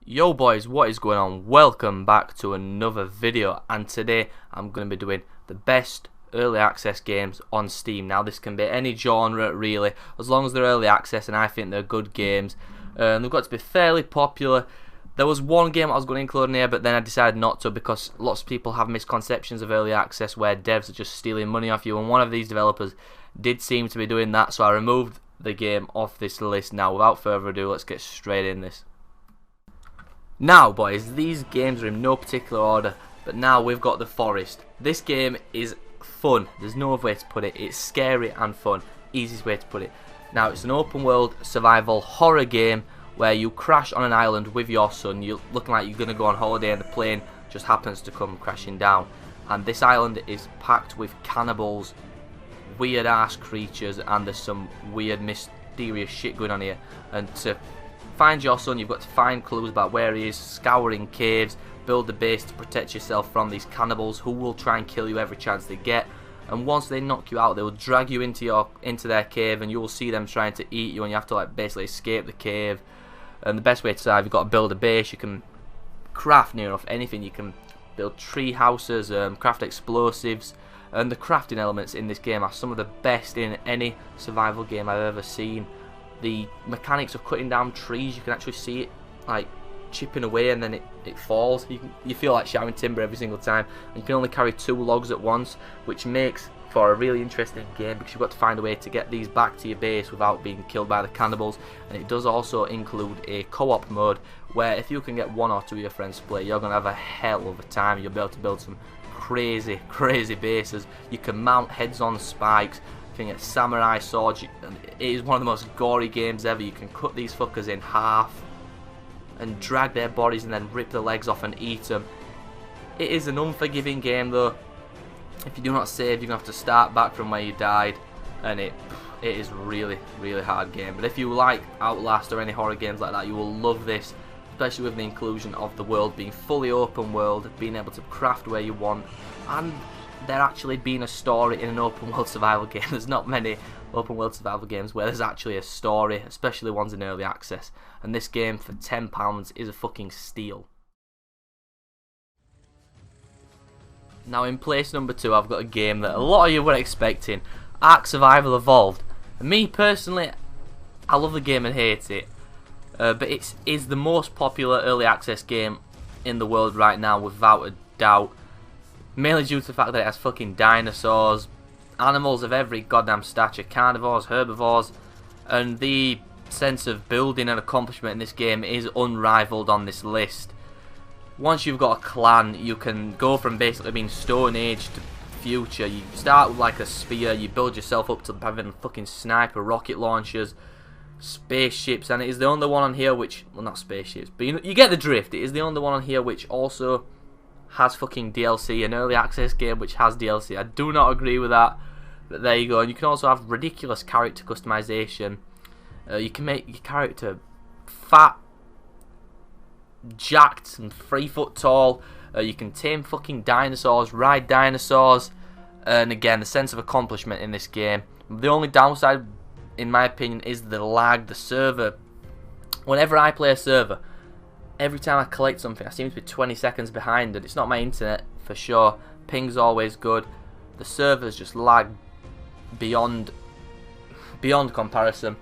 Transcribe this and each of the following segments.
Yo boys, what is going on? Welcome back to another video, and today I'm going to be doing the best early access games on Steam. Now this can be any genre really, as long as they're early access and I think they're good games. They've got to be fairly popular. There was one game I was going to include in here, but then I decided not to because lots of people have misconceptions of early access where devs are just stealing money off you, and one of these developers did seem to be doing that, so I removed the game off this list. Now without further ado, let's get straight in this. Now boys, these games are in no particular order, but now we've got The Forest. This game is fun, there's no other way to put it. It's scary and fun, easiest way to put it. Now it's an open world survival horror game where you crash on an island with your son. You're looking like you're going to go on holiday and the plane just happens to come crashing down. And this island is packed with cannibals, weird ass creatures, and there's some weird mysterious shit going on here. And to find your son, you've got to find clues about where he is, scouring caves, build a base to protect yourself from these cannibals who will try and kill you every chance they get. And once they knock you out, they will drag you into their cave, and you will see them trying to eat you, and you have to basically escape the cave. And the best way to survive, you've got to build a base. You can craft near enough anything. You can build tree houses, craft explosives, and the crafting elements in this game are some of the best in any survival game I've ever seen. The mechanics of cutting down trees, you can actually see it like chipping away, and then it falls. You feel like shouting timber every single time, and you can only carry 2 logs at once, which makes for a really interesting game because you've got to find a way to get these back to your base without being killed by the cannibals. And it does also include a co-op mode where if you can get 1 or 2 of your friends to play, you're going to have a hell of a time. You'll be able to build some crazy bases. You can mount heads on spikes. You can get samurai swords. It is one of the most gory games ever. You can cut these fuckers in half and drag their bodies and then rip the legs off and eat them. It is an unforgiving game though. If you do not save, you're going to have to start back from where you died, and it is really hard game. But if you like Outlast or any horror games like that, you will love this, especially with the inclusion of the world being fully open world, being able to craft where you want, and there actually being a story in an open world survival game. There's not many open world survival games where there's actually a story, especially ones in early access, and this game for £10 is a fucking steal. Now in place number 2, I've got a game that a lot of you were expecting, Ark Survival Evolved. And me personally, I love the game and hate it, but it is the most popular early access game in the world right now without a doubt. Mainly due to the fact that it has fucking dinosaurs, animals of every goddamn stature, carnivores, herbivores, and the sense of building and accomplishment in this game is unrivaled on this list. Once you've got a clan, you can go from basically being Stone Age to future. You start with like a spear, you build yourself up to having fucking sniper rocket launchers, spaceships, and it is the only one on here which, well, not spaceships, but you get the drift. It is the only one on here which also has fucking DLC, an early access game which has DLC. I do not agree with that, but there you go. And you can also have ridiculous character customization. You can make your character fat, jacked and 3 foot tall. You can tame fucking dinosaurs, ride dinosaurs, and again the sense of accomplishment in this game. The only downside in my opinion is the lag. The server, whenever I play a server, every time I collect something I seem to be 20 seconds behind, and it's not my internet for sure. Ping's always good. The servers just lag beyond comparison.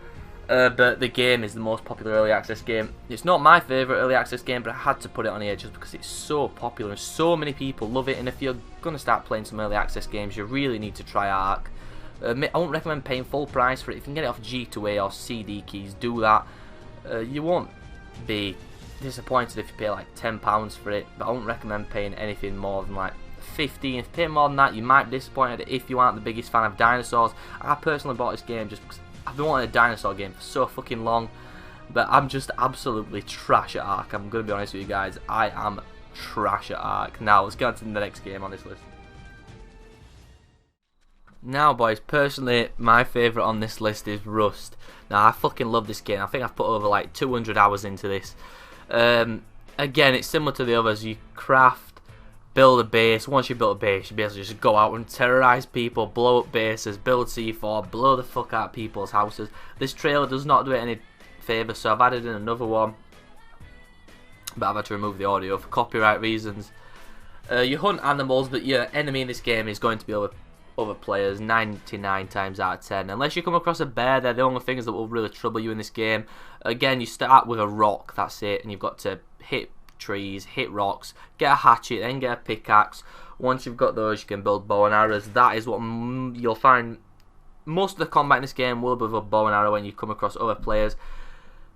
But the game is the most popular early access game. It's not my favourite early access game, but I had to put it on here just because it's so popular and so many people love it. And if you're going to start playing some early access games, you really need to try Ark. I won't recommend paying full price for it. If you can get it off G2A or CD keys, do that. You won't be disappointed if you pay like £10 for it, but I won't recommend paying anything more than like 15. If you pay more than that, you might be disappointed if you aren't the biggest fan of dinosaurs. I personally bought this game just because I've been wanting a dinosaur game for so fucking long, but I'm just absolutely trash at Ark. I'm going to be honest with you guys, I am trash at Ark. Now let's get on to the next game on this list. Now boys, personally my favourite on this list is Rust. Now I fucking love this game. I think I've put over like 200 hours into this. Again, it's similar to the others. You craft, build a base. Once you build a base, you basically just go out and terrorize people, blow up bases, build C4, blow the fuck out of people's houses. This trailer does not do it any favour, so I've added in another one but I've had to remove the audio for copyright reasons. You hunt animals, but your enemy in this game is going to be other players 99 times out of 10. Unless you come across a bear, they're the only things that will really trouble you in this game. Again, you start with a rock, that's it, and you've got to hit trees, hit rocks, get a hatchet, then get a pickaxe. Once you've got those, you can build bow and arrows. That is what you'll find. Most of the combat in this game will be with a bow and arrow when you come across other players.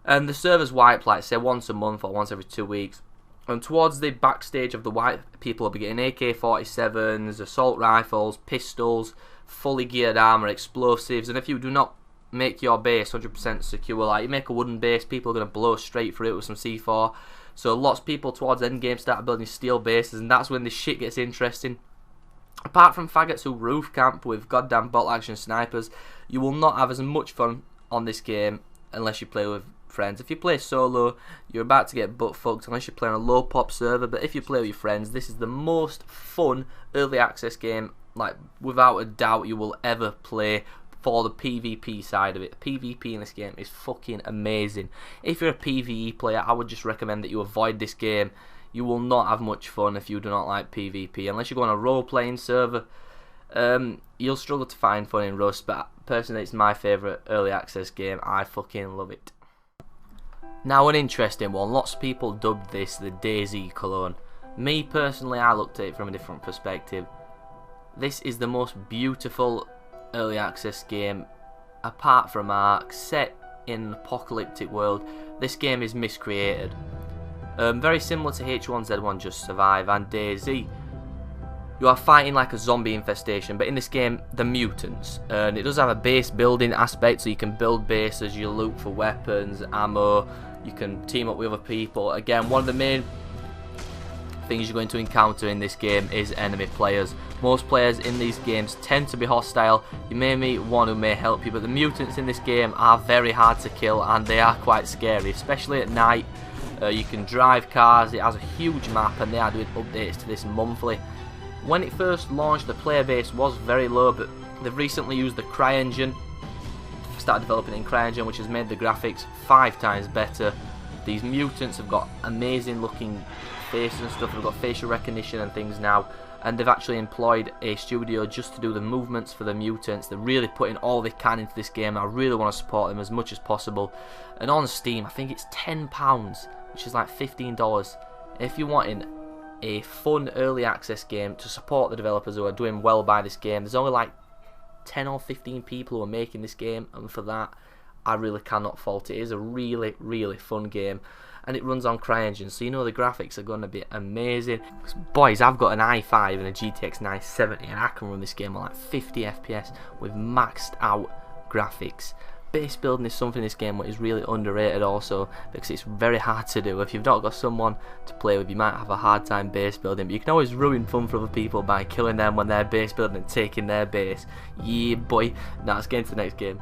And the server's wiped, like say once a month or once every 2 weeks. And towards the backstage of the wipe, people will be getting AK-47s, assault rifles, pistols, fully geared armor, explosives. And if you do not make your base 100% secure, like you make a wooden base, people are going to blow straight through it with some C4. So lots of people towards endgame start building steel bases, and that's when the shit gets interesting. Apart from faggots who roof camp with goddamn bolt action snipers, you will not have as much fun on this game unless you play with friends. If you play solo, you're about to get butt fucked unless you play on a low pop server. But if you play with your friends, this is the most fun early access game, like without a doubt, you will ever play for the PvP side of it. PvP in this game is fucking amazing. If you're a PvE player, I would just recommend that you avoid this game. You will not have much fun if you do not like PvP. Unless you go on a role-playing server, you'll struggle to find fun in Rust, but personally it's my favourite early access game. I fucking love it. Now an interesting one, lots of people dubbed this the DayZ clone. Me personally, I looked at it from a different perspective. This is the most beautiful early access game apart from Ark, set in an apocalyptic world. This game is miscreated. Very similar to H1Z1 Just Survive and DayZ. You are fighting like a zombie infestation, but in this game, the mutants. And it does have a base building aspect, so you can build bases, you loot for weapons, ammo, you can team up with other people. Again, one of the main things you're going to encounter in this game is enemy players. Most players in these games tend to be hostile. You may meet one who may help you, but the mutants in this game are very hard to kill and they are quite scary, especially at night. You can drive cars, it has a huge map, and they are doing updates to this monthly. When it first launched, the player base was very low, but they've recently used the CryEngine, started developing in CryEngine, which has made the graphics 5 times better. These mutants have got amazing looking faces and stuff, they've got facial recognition and things now, and they've actually employed a studio just to do the movements for the mutants. They're really putting all they can into this game. I really want to support them as much as possible. And on Steam, I think it's £10, which is like $15. If you're wanting a fun early access game to support the developers who are doing well by this game, there's only like 10 or 15 people who are making this game, and for that I really cannot fault it. It is a really, really fun game, and it runs on CryEngine, so you know the graphics are going to be amazing. Boys, I've got an i5 and a GTX 970, and I can run this game on like 50 FPS with maxed out graphics. Base building is something in this game that is really underrated also, because it's very hard to do. If you've not got someone to play with, you might have a hard time base building, but you can always ruin fun for other people by killing them when they're base building and taking their base. Yeah boy. Now let's get into the next game.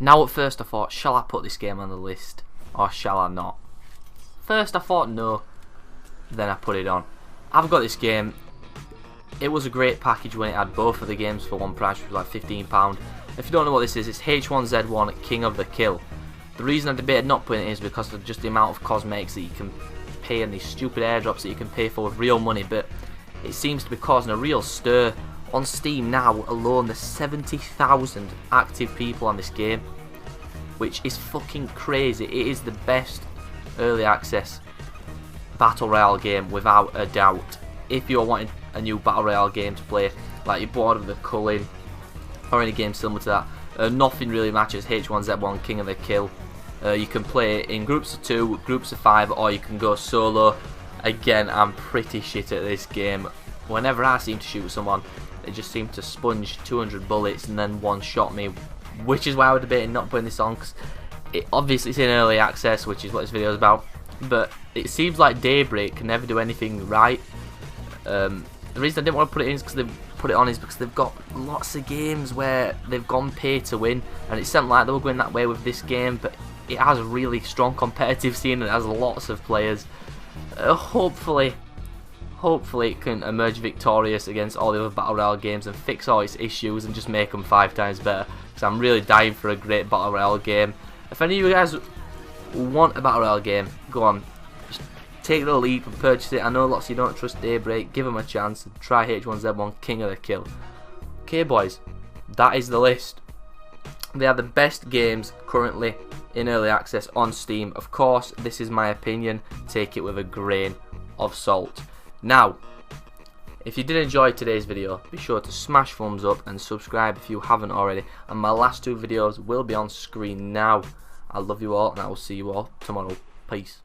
Now at first I thought, shall I put this game on the list or shall I not? First I thought no, then I put it on. I've got this game. It was a great package when it had both of the games for one price, which was like £15. If you don't know what this is, it's H1Z1 King of the Kill. The reason I debated not putting it in is because of just the amount of cosmetics that you can pay and these stupid airdrops that you can pay for with real money, but it seems to be causing a real stir. On Steam now alone, there's 70,000 active people on this game, which is fucking crazy. It is the best early access battle royale game without a doubt. If you're wanting a new battle royale game to play, like you're bored of the culling or any game similar to that, nothing really matches H1Z1 King of the Kill. You can play in groups of 2, groups of 5, or you can go solo. Again, I'm pretty shit at this game. Whenever I seem to shoot someone, they just seem to sponge 200 bullets and then one-shot me, which is why I was debating not putting this on, because obviously it's in early access, which is what this video is about, but it seems like Daybreak can never do anything right. The reason I didn't want to put it in is because they've got lots of games where they've gone pay to win, and it sounded like they were going that way with this game, but it has a really strong competitive scene and it has lots of players. Hopefully it can emerge victorious against all the other battle royale games and fix all its issues and just make them 5 times better, because I'm really dying for a great battle royale game. If any of you guys want a Battle Royale game, go on. Just take the leap and purchase it. I know lots of you don't trust Daybreak. Give them a chance. Try H1Z1 King of the Kill. Okay, boys, that is the list. They are the best games currently in early access on Steam. Of course, this is my opinion. Take it with a grain of salt. Now, if you did enjoy today's video, be sure to smash thumbs up and subscribe if you haven't already. And my last two videos will be on screen now. I love you all, and I will see you all tomorrow. Peace.